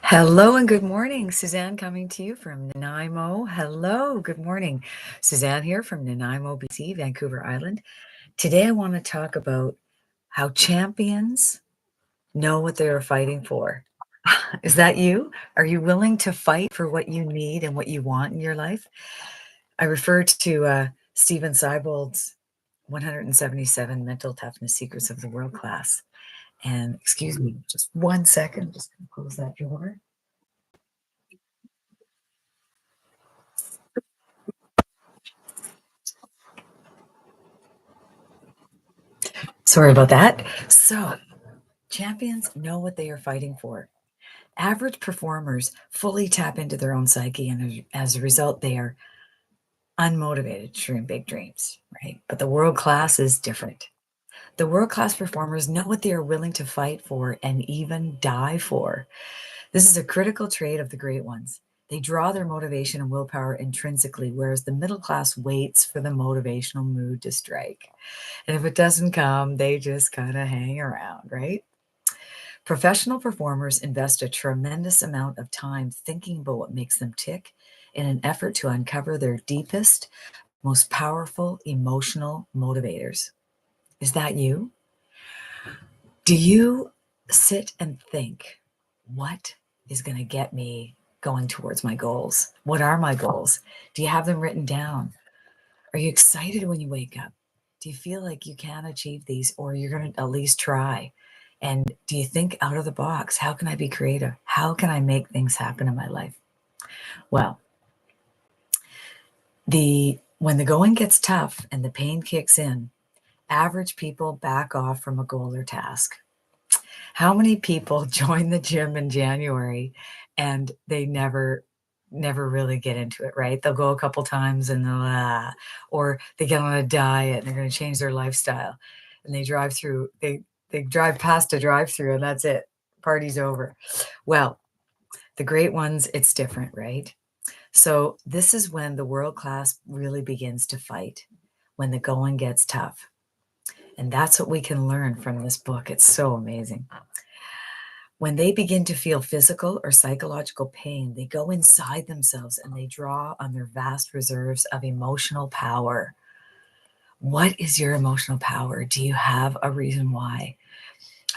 Hello and good morning. Suzanne coming to you from Nanaimo. Hello, good morning. Suzanne here from Nanaimo, BC, Vancouver Island. Today I want to talk about how champions know what they are fighting for. Is that you? Are you willing to fight for what you need and what you want in your life? I refer to Stephen Seibold's 177 Mental Toughness Secrets of the World Class. And excuse me, just 1 second. Just going to close that door. Sorry about that. So, champions know what they are fighting for. Average performers fully tap into their own psyche, and as a result, they are unmotivated to dream big dreams, right? But the world class is different. The world class performers know what they are willing to fight for and even die for. This is a critical trait of the great ones. They draw their motivation and willpower intrinsically, whereas the middle class waits for the motivational mood to strike. And if it doesn't come, they just kind of hang around, right? Professional performers invest a tremendous amount of time thinking about what makes them tick in an effort to uncover their deepest, most powerful emotional motivators. Is that you? Do you sit and think, what is going to get me going towards my goals? What are my goals? Do you have them written down? Are you excited when you wake up? Do you feel like you can achieve these, or you're going to at least try? And do you think out of the box? How can I be creative? How can I make things happen in my life? Well, when the going gets tough and the pain kicks in, average people back off from a goal or task. How many people join the gym in January and they never really get into it, right? They'll go a couple times and they'll, or they get on a diet and they're going to change their lifestyle, and they drive past a drive-through and that's it. Party's over. Well, the great ones, it's different, right? So this is when the world class really begins to fight, when the going gets tough. And that's what we can learn from this book. It's so amazing. When they begin to feel physical or psychological pain, they go inside themselves and they draw on their vast reserves of emotional power. What is your emotional power? Do you have a reason why?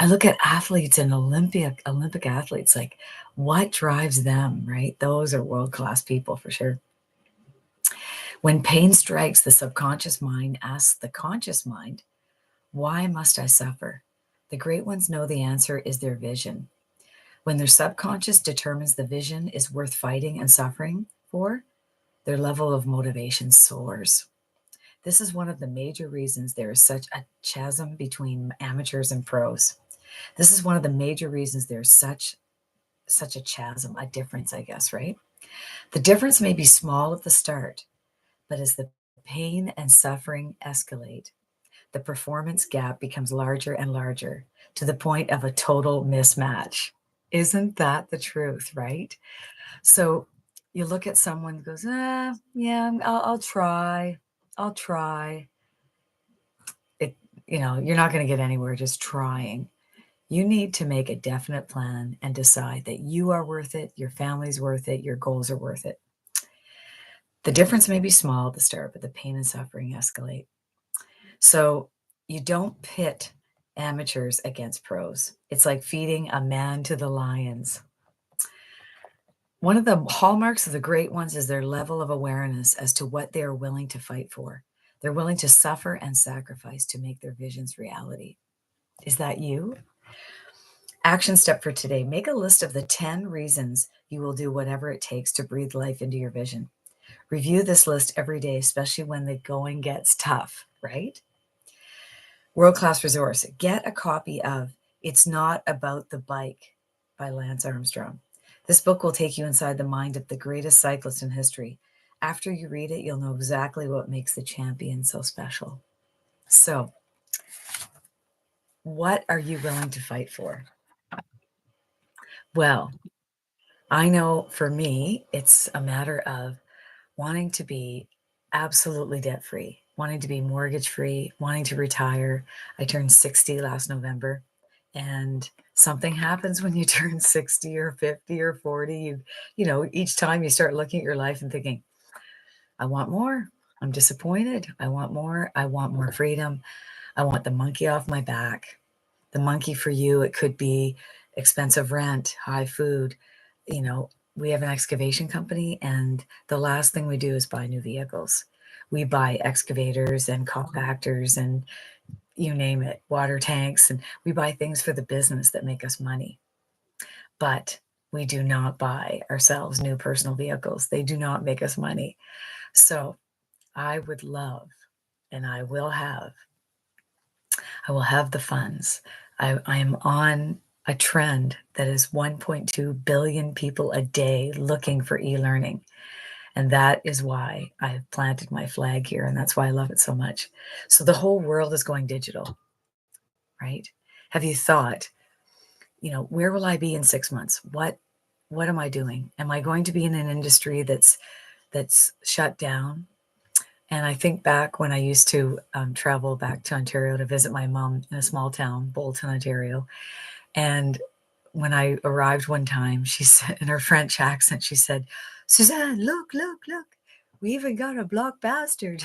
I look at athletes and Olympic athletes, like what drives them, right? Those are world-class people for sure. When pain strikes, the subconscious mind asks the conscious mind, why must I suffer? The great ones know the answer is their vision. When their subconscious determines the vision is worth fighting and suffering for, their level of motivation soars. This is one of the major reasons there is such a chasm between amateurs and pros. This is one of the major reasons there's such a chasm, a difference, I guess, right? The difference may be small at the start, but as the pain and suffering escalate, the performance gap becomes larger and larger to the point of a total mismatch. Isn't that the truth, right? So you look at someone who goes, yeah, I'll try. I'll try. It, you're not going to get anywhere just trying. You need to make a definite plan and decide that you are worth it, your family's worth it, your goals are worth it. The difference may be small at the start, but the pain and suffering escalate. So you don't pit amateurs against pros. It's like feeding a man to the lions. One of the hallmarks of the great ones is their level of awareness as to what they are willing to fight for. They're willing to suffer and sacrifice to make their visions reality. Is that you? Action step for today. Make a list of the 10 reasons you will do whatever it takes to breathe life into your vision. Review this list every day, especially when the going gets tough, right? World-class resource. Get a copy of It's Not About the Bike by Lance Armstrong. This book will take you inside the mind of the greatest cyclist in history. After you read it, you'll know exactly what makes the champion so special. So, what are you willing to fight for? Well, I know for me, it's a matter of wanting to be absolutely debt-free, wanting to be mortgage-free, wanting to retire. I turned 60 last November, and Something happens when you turn 60 or 50 or 40. Each time you start looking at your life and thinking, I want more. I'm disappointed. I want more. I want more freedom. I want the monkey off my back. The monkey for you, it could be expensive rent, high food. We have an excavation company, and the last thing we do is buy new vehicles. We buy excavators and compactors and you name it, water tanks, and we buy things for the business that make us money. But we do not buy ourselves new personal vehicles. They do not make us money. So I would love, and I will have the funds. I am on a trend that is 1.2 billion people a day looking for e-learning. And that is why I've planted my flag here. And that's why I love it so much. So the whole world is going digital, right? Have you thought, where will I be in 6 months? What am I doing? Am I going to be in an industry that's shut down? And I think back when I used to travel back to Ontario to visit my mom in a small town, Bolton, Ontario. And when I arrived one time, she said, in her French accent, she said, Suzanne, look, look, look, we even got a blockbuster.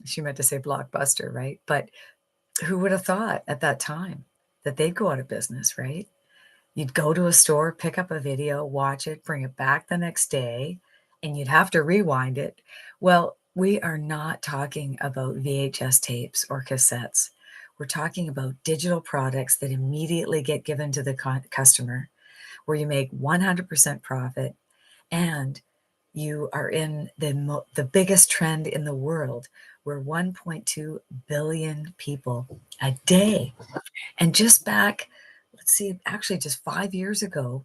She meant to say blockbuster, right? But who would have thought at that time that they'd go out of business, right? You'd go to a store, pick up a video, watch it, bring it back the next day, and you'd have to rewind it. Well, we are not talking about VHS tapes or cassettes. We're talking about digital products that immediately get given to the customer, where you make 100% profit, and you are in the biggest trend in the world, where 1.2 billion people a day. And just back, let's see, actually just 5 years ago,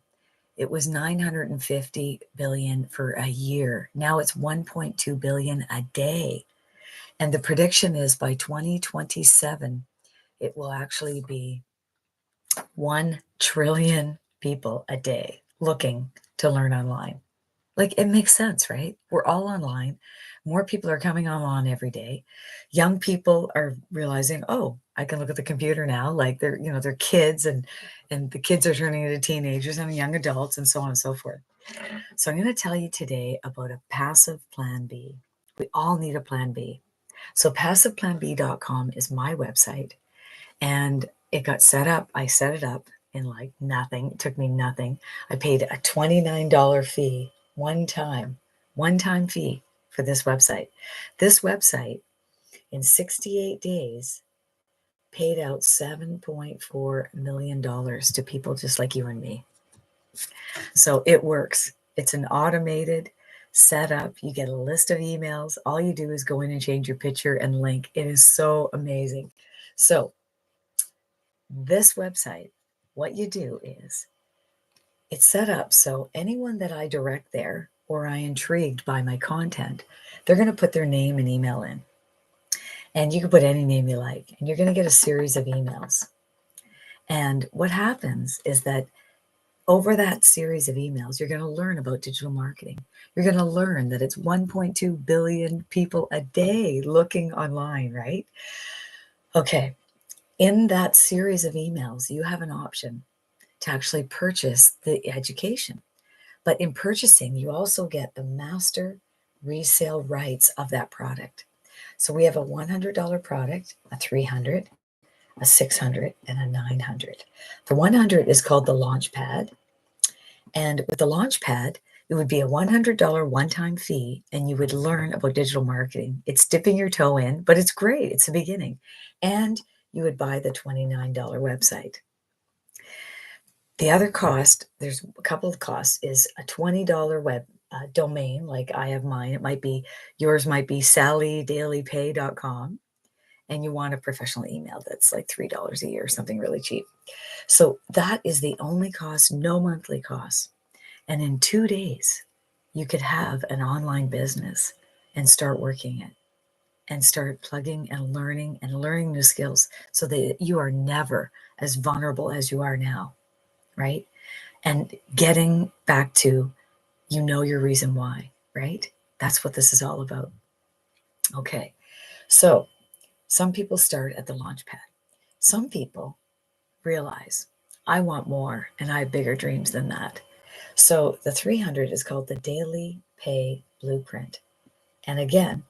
it was 950 billion for a year. Now it's 1.2 billion a day. And the prediction is by 2027, it will actually be 1 trillion people a day looking to learn online. Like, it makes sense, right? We're all online. More people are coming online every day. Young people are realizing, oh, I can look at the computer now. Like, they're kids, and the kids are turning into teenagers and young adults and so on and so forth. So I'm going to tell you today about a passive plan B. We all need a plan B. So PassivePlanB.com is my website, and it got set up. I set it up in like nothing. It took me nothing. I paid a $29 fee one time fee for this website. This website in 68 days paid out $7.4 million to people just like you and me. So it works. It's an automated setup. You get a list of emails. All you do is go in and change your picture and link. It is so amazing. So this website, what you do is it's set up so anyone that I direct there or I intrigued by my content, they're going to put their name and email in. And you can put any name you like, and you're going to get a series of emails. And what happens is that over that series of emails, you're going to learn about digital marketing. You're going to learn that it's 1.2 billion people a day looking online, right? Okay. In that series of emails, you have an option to actually purchase the education. But in purchasing, you also get the master resale rights of that product. So we have a $100 product, a $300, a $600, and a $900. The 100 is called the Launch Pad. And with the Launch Pad, it would be a $100 one-time fee, and you would learn about digital marketing. It's dipping your toe in, but it's great. It's the beginning. And you would buy the $29 website. The other cost, there's a couple of costs, is a $20 web domain, like I have mine. Yours might be sallydailypay.com, and you want a professional email that's like $3 a year, something really cheap. So that is the only cost, no monthly cost. And in 2 days, you could have an online business and start working it and start plugging and learning new skills so that you are never as vulnerable as you are now, right? And getting back to, your reason why, right? That's what this is all about. Okay. So some people start at the launch pad. Some people realize I want more and I have bigger dreams than that. So the 300 is called the Daily Pay Blueprint. And again,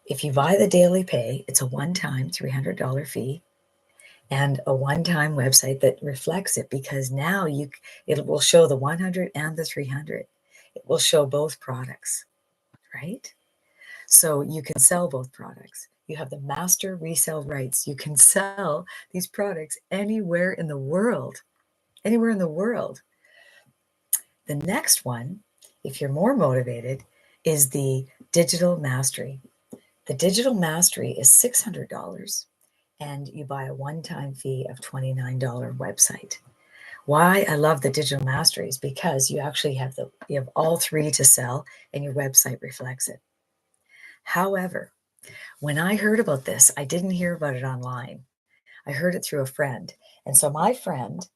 if you buy the Daily Pay, it's a one-time $300 fee and a one-time website that reflects it, because now it will show the 100 and the 300. It will show both products, right? So you can sell both products. You have the master resale rights. You can sell these products anywhere in the world, anywhere in the world. The next one, if you're more motivated, is the digital mastery. The digital mastery is $600 and you buy a one-time fee of $29 website. Why I love the digital mastery is because you actually have all three to sell and your website reflects it. However, when I heard about this, I didn't hear about it online. I heard it through a friend. And so my friend,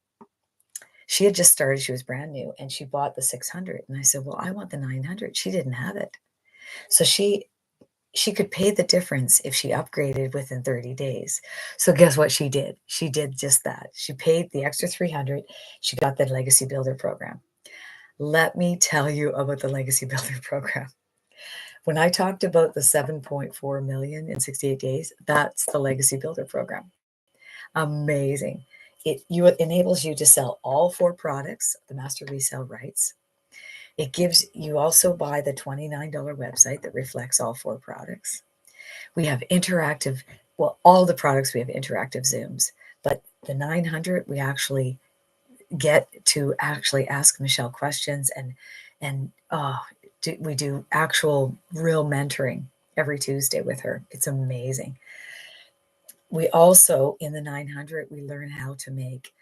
she had just started, she was brand new, and she bought the 600. And I said, well, I want the 900. She didn't have it. So she could pay the difference if she upgraded within 30 days. So guess what she did? She did just that. She paid the extra 300. She got the Legacy Builder program. Let me tell you about the Legacy Builder program. When I talked about the 7.4 million in 68 days, that's the Legacy Builder program. Amazing. It enables you to sell all 4 products, the master resale rights. It gives you also buy the $29 website that reflects all 4 products. We have interactive, well, all the products we have interactive Zooms, but the 900 we actually get to actually ask Michelle questions and we do actual real mentoring every Tuesday with her. It's amazing. We also, in the 900, we learn how to make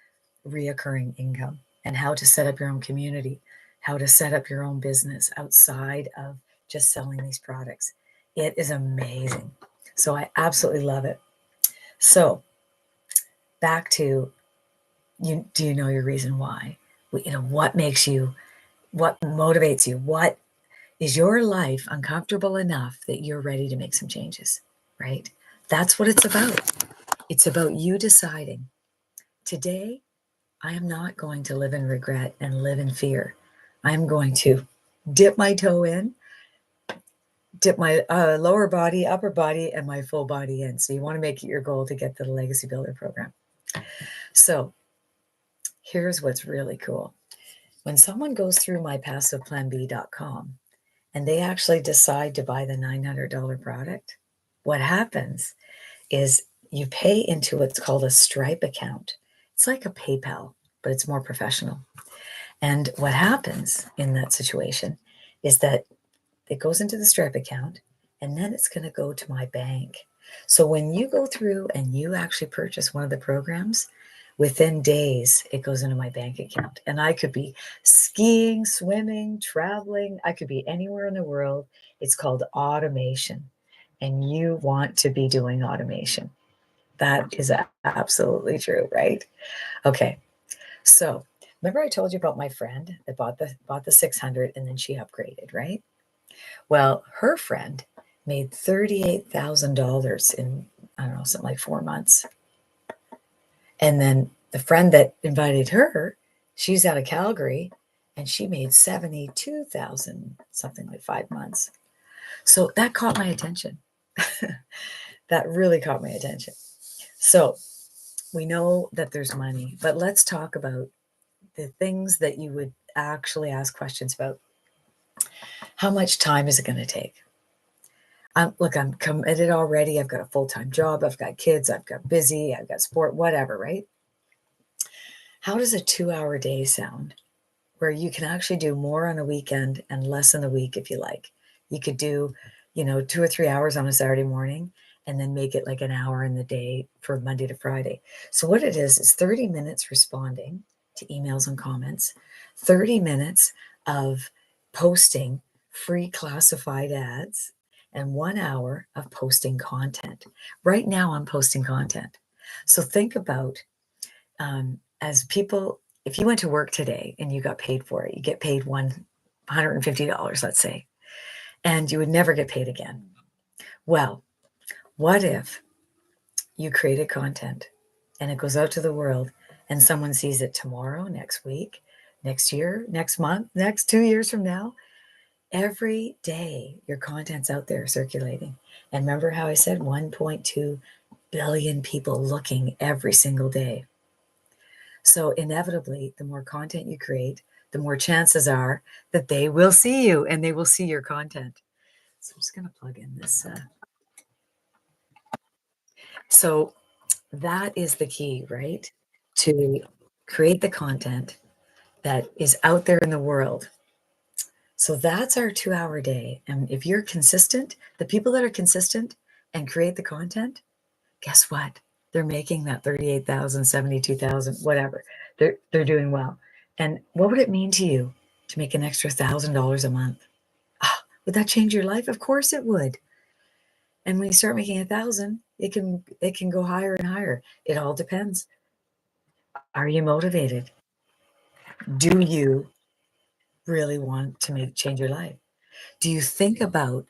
reoccurring income and how to set up your own community, how to set up your own business outside of just selling these products. It is amazing. So I absolutely love it. So back to you. Do you know your reason why? What makes you, what motivates you? What is your life uncomfortable enough that you're ready to make some changes, right? That's what it's about. It's about you deciding, today, I am not going to live in regret and live in fear. I'm going to dip my toe in, dip my lower body, upper body, and my full body in. So you want to make it your goal to get the Legacy Builder program. So here's what's really cool. When someone goes through my PassivePlanB.com and they actually decide to buy the $900 product, what happens is you pay into what's called a Stripe account. It's like a PayPal, but it's more professional. And what happens in that situation is that it goes into the Stripe account and then it's going to go to my bank. So when you go through and you actually purchase one of the programs, within days, it goes into my bank account. And I could be skiing, swimming, traveling. I could be anywhere in the world. It's called automation. And you want to be doing automation. That is absolutely true, right? Okay. So remember I told you about my friend that bought the 600 and then she upgraded, right? Well, her friend made $38,000 in, I don't know, something like 4 months. And then the friend that invited her, she's out of Calgary and she made 72,000, something like 5 months. So that caught my attention. That really caught my attention. So we know that there's money, but let's talk about the things that you would actually ask questions about. How much time is it going to take? Look, I'm committed already. I've got a full-time job. I've got kids. I've got busy. I've got sport, whatever, right? How does a 2-hour day sound where you can actually do more on a weekend and less in the week if you like? You could do, 2 or 3 hours on a Saturday morning and then make it like an hour in the day for Monday to Friday. So what it is 30 minutes responding to emails and comments, 30 minutes of posting free classified ads, and 1 hour of posting content. Right now I'm posting content. So think about as people, if you went to work today and you got paid for it, you get paid $150, let's say, and you would never get paid again. Well, what if you created content and it goes out to the world and someone sees it tomorrow, next week, next year, next month, next 2 years from now, every day your content's out there circulating. And remember how I said 1.2 billion people looking every single day. So inevitably, the more content you create, the more chances are that they will see you and they will see your content. So I'm just going to plug in this. So that is the key, right? To create the content that is out there in the world. So that's our 2-hour day. And if you're consistent, the people that are consistent and create the content, guess what? They're making that 38,000, 72,000, whatever. They're doing well. And what would it mean to you to make an extra $1,000 a month? Would that change your life? Of course it would. And when you start making 1,000, it can go higher and higher. It all depends. Are you motivated? Do you really want to change your life? Do you think about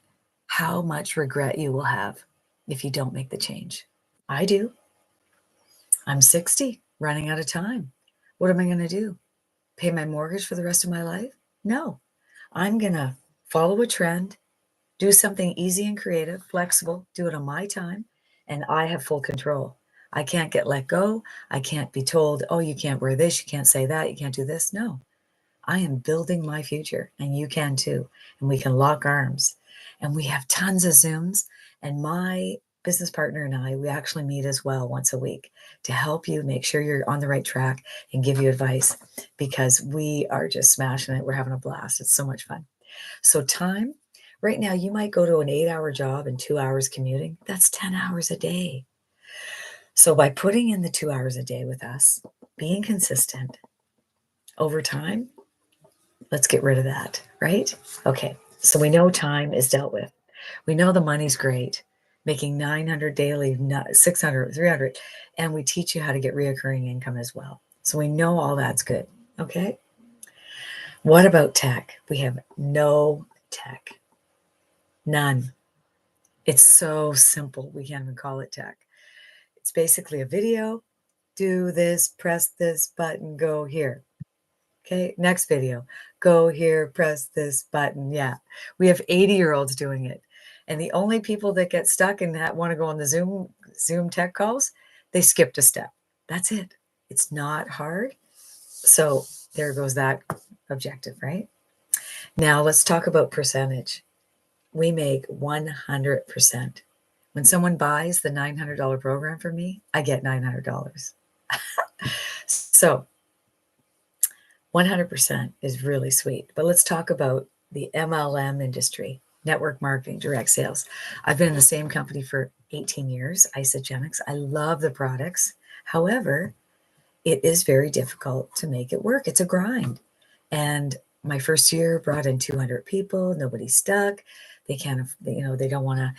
how much regret you will have if you don't make the change? I do. I'm 60, running out of time. What am I going to do? Pay my mortgage for the rest of my life? No. I'm going to follow a trend, do something easy and creative, flexible, do it on my time, and I have full control. I can't get let go. I can't be told, oh, you can't wear this, you can't say that, you can't do this. No. I am building my future, and you can too. And we can lock arms. And we have tons of Zooms. And my business partner and I, we actually meet as well once a week to help you make sure you're on the right track and give you advice, because we are just smashing it. We're having a blast. It's so much fun. So time, right now, you might go to an 8-hour job and 2 hours commuting. That's 10 hours a day. So by putting in the 2 hours a day with us, being consistent over time, let's get rid of that, right? Okay, so we know time is dealt with. We know the money's great, making 900 daily, 600, 300, and we teach you how to get reoccurring income as well. So we know all that's good, okay? What about tech? We have no tech, none. It's so simple, we can't even call it tech. It's basically a video, do this, press this button, go here. Okay, next video. Go here, press this button. Yeah, we have 80-year-olds doing it. And the only people that get stuck and that want to go on the Zoom tech calls, they skipped a step. That's it. It's not hard. So there goes that objective, right? Now let's talk about percentage. We make 100%. When someone buys the $900 program from me, I get $900. So 100% is really sweet. But let's talk about the MLM industry, network marketing, direct sales. I've been in the same company for 18 years, Isogenics. I love the products. However, it is very difficult to make it work. It's a grind. And my first year brought in 200 people. Nobody's stuck. They can't, they don't want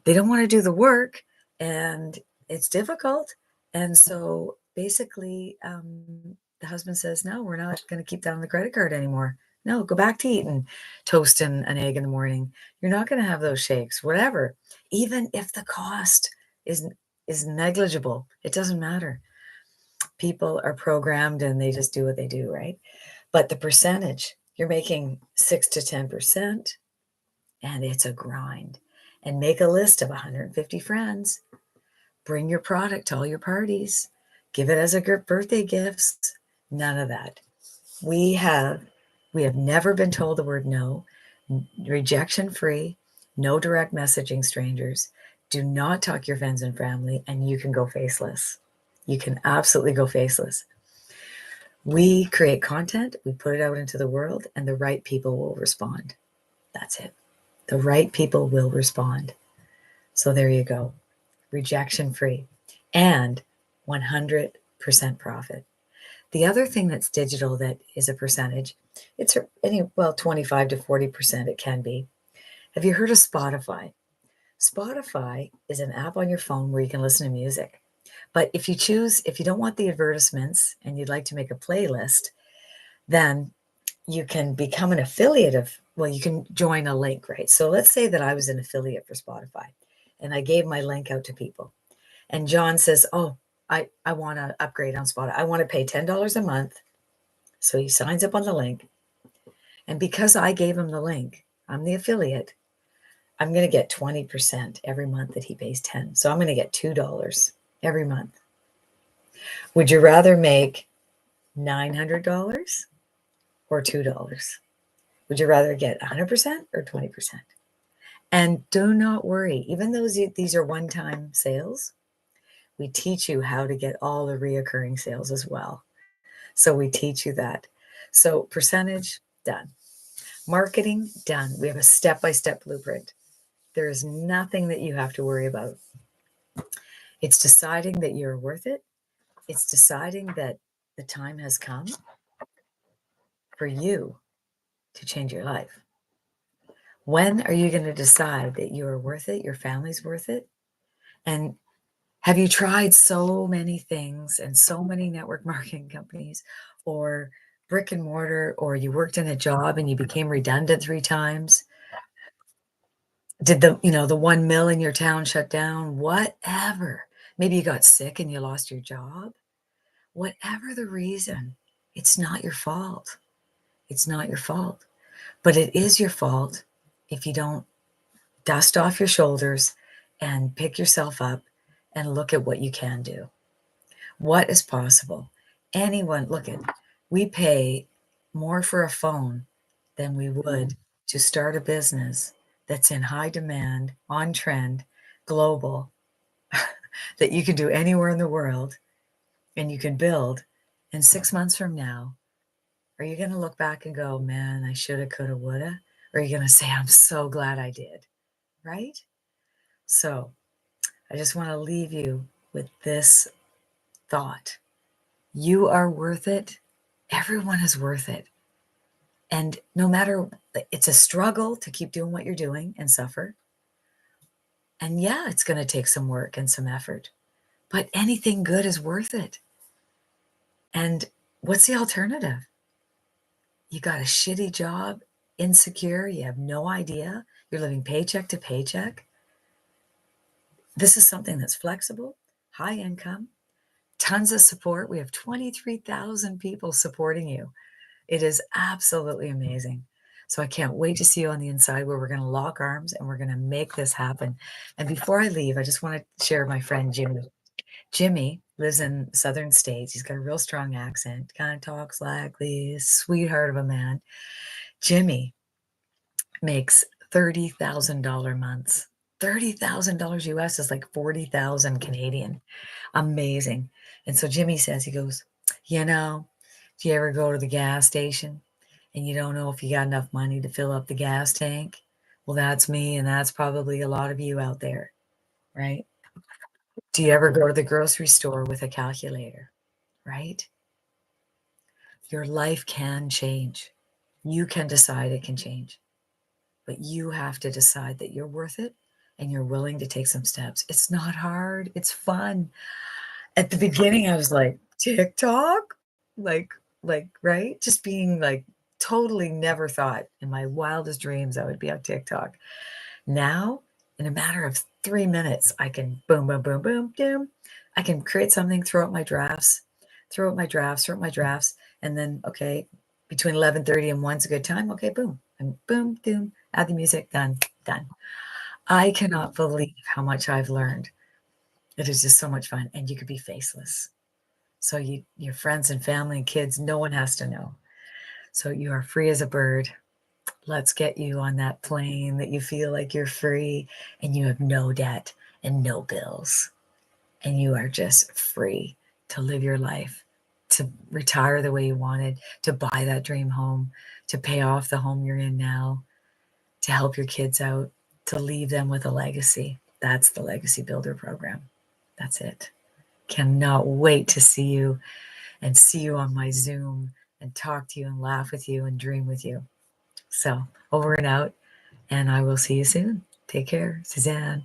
to do the work, and it's difficult. And so basically, the husband says, no, we're not going to keep that on the credit card anymore. No, go back to eating toast and an egg in the morning. You're not going to have those shakes, whatever. Even if the cost is negligible, it doesn't matter. People are programmed and they just do what they do, right? But the percentage, you're making 6 to 10%, and it's a grind. And make a list of 150 friends. Bring your product to all your parties. Give it as a birthday gifts. None of that. We have never been told the word no. Rejection free. No direct messaging strangers. Do not talk your friends and family, and you can go faceless. You can absolutely go faceless. We create content, we put it out into the world, and the right people will respond. That's it. The right people will respond. So there you go. Rejection free and 100% profit. The other thing that's digital that is a percentage, it's 25 to 40% it can be. Have you heard of Spotify? Spotify is an app on your phone where you can listen to music. But if you don't want the advertisements and you'd like to make a playlist, then you can become an affiliate you can join a link, right? So let's say that I was an affiliate for Spotify and I gave my link out to people. And John says, oh, I wanna upgrade on Spotify. I wanna pay $10 a month." So he signs up on the link, and because I gave him the link, I'm the affiliate, I'm gonna get 20% every month that he pays 10. So I'm gonna get $2 every month. Would you rather make $900 or $2? Would you rather get 100% or 20%? And do not worry, even though these are one-time sales, we teach you how to get all the reoccurring sales as well. So we teach you that. So percentage, done. Marketing, done. We have a step-by-step blueprint. There is nothing that you have to worry about. It's deciding that you're worth it. It's deciding that the time has come for you to change your life. When are you going to decide that you are worth it? Your family's worth it? And have you tried so many things and so many network marketing companies or brick and mortar, or you worked in a job and you became redundant 3 times? Did the 1 mill in your town shut down? Whatever. Maybe you got sick and you lost your job. Whatever the reason, it's not your fault. It's not your fault. But it is your fault if you don't dust off your shoulders and pick yourself up and look at what you can do. What is possible? Anyone, look at, we pay more for a phone than we would to start a business that's in high demand, on trend, global, that you can do anywhere in the world and you can build. And 6 months from now, are you going to look back and go, man, I shoulda, coulda, woulda? Or are you going to say, I'm so glad I did, right? So I just want to leave you with this thought. You are worth it. Everyone is worth it. And no matter, it's a struggle to keep doing what you're doing and suffer. And yeah, it's going to take some work and some effort, but anything good is worth it. And what's the alternative? You got a shitty job, insecure, you have no idea, you're living paycheck to paycheck. This is something that's flexible, high income, tons of support. We have 23,000 people supporting you. It is absolutely amazing. So I can't wait to see you on the inside, where we're going to lock arms and we're going to make this happen. And before I leave, I just want to share my friend Jimmy. Jimmy lives in southern states. He's got a real strong accent, kind of talks like this, sweetheart of a man. Jimmy makes $30,000 months. $30,000 US is like 40,000 Canadian. Amazing. And so Jimmy says, he goes, do you ever go to the gas station and you don't know if you got enough money to fill up the gas tank? Well, that's me, and that's probably a lot of you out there, right? Do you ever go to the grocery store with a calculator, right? Your life can change. You can decide it can change, but you have to decide that you're worth it and you're willing to take some steps. It's not hard. It's fun. At the beginning, I was like, TikTok? Like, right? Just being like, totally never thought in my wildest dreams I would be on TikTok. Now, in a matter of 3 minutes, I can boom, boom, boom, boom, boom. I can create something, throw out my drafts, and then, okay, between 11:30 and 1's a good time. Okay, boom, and boom, boom, add the music, done. I cannot believe how much I've learned. It is just so much fun, and you could be faceless. So your friends and family and kids, no one has to know. So you are free as a bird. Let's get you on that plane that you feel like you're free and you have no debt and no bills. And you are just free to live your life, to retire the way you wanted, to buy that dream home, to pay off the home you're in now, to help your kids out, to leave them with a legacy. That's the Legacy Builder program. That's it. Cannot wait to see you and see you on my Zoom and talk to you and laugh with you and dream with you. So over and out, and I will see you soon. Take care, Suzanne.